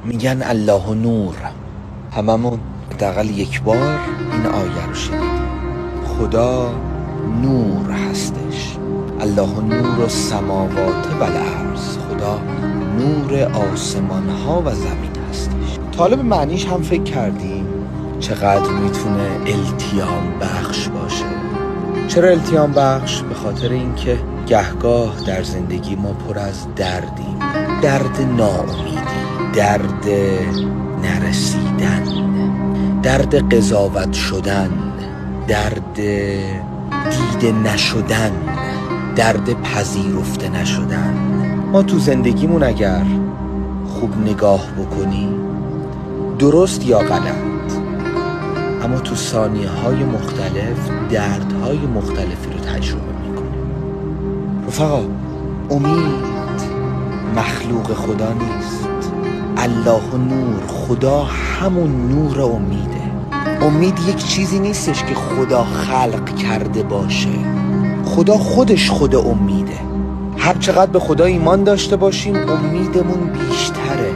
میگن الله نور. هممون حداقل یک بار این آیه رو شنیدیم. خدا نور هستش. الله نور السماوات و الارض. خدا نور آسمان ها و زمین هستش. طالب معنیش هم فکر کردیم چقدر میتونه التیام بخش باشه. چرا التیام بخش؟ به خاطر اینکه گهگاه در زندگی ما پر از دردیم. درد ناامیدی، درد نرسیدن، درد قضاوت شدن، درد دیده نشدن، درد پذیرفته نشدن. ما تو زندگیمون اگر خوب نگاه بکنیم، درست یا غلط، اما تو ثانیه های مختلف دردهای مختلفی رو تجربه میکنیم. رفقا، امید مخلوق خدا نیست. الله نور، خدا همون نور امیده. امید یک چیزی نیستش که خدا خلق کرده باشه. خدا خودش خود امیده. هر چقدر به خدا ایمان داشته باشیم امیدمون بیشتره.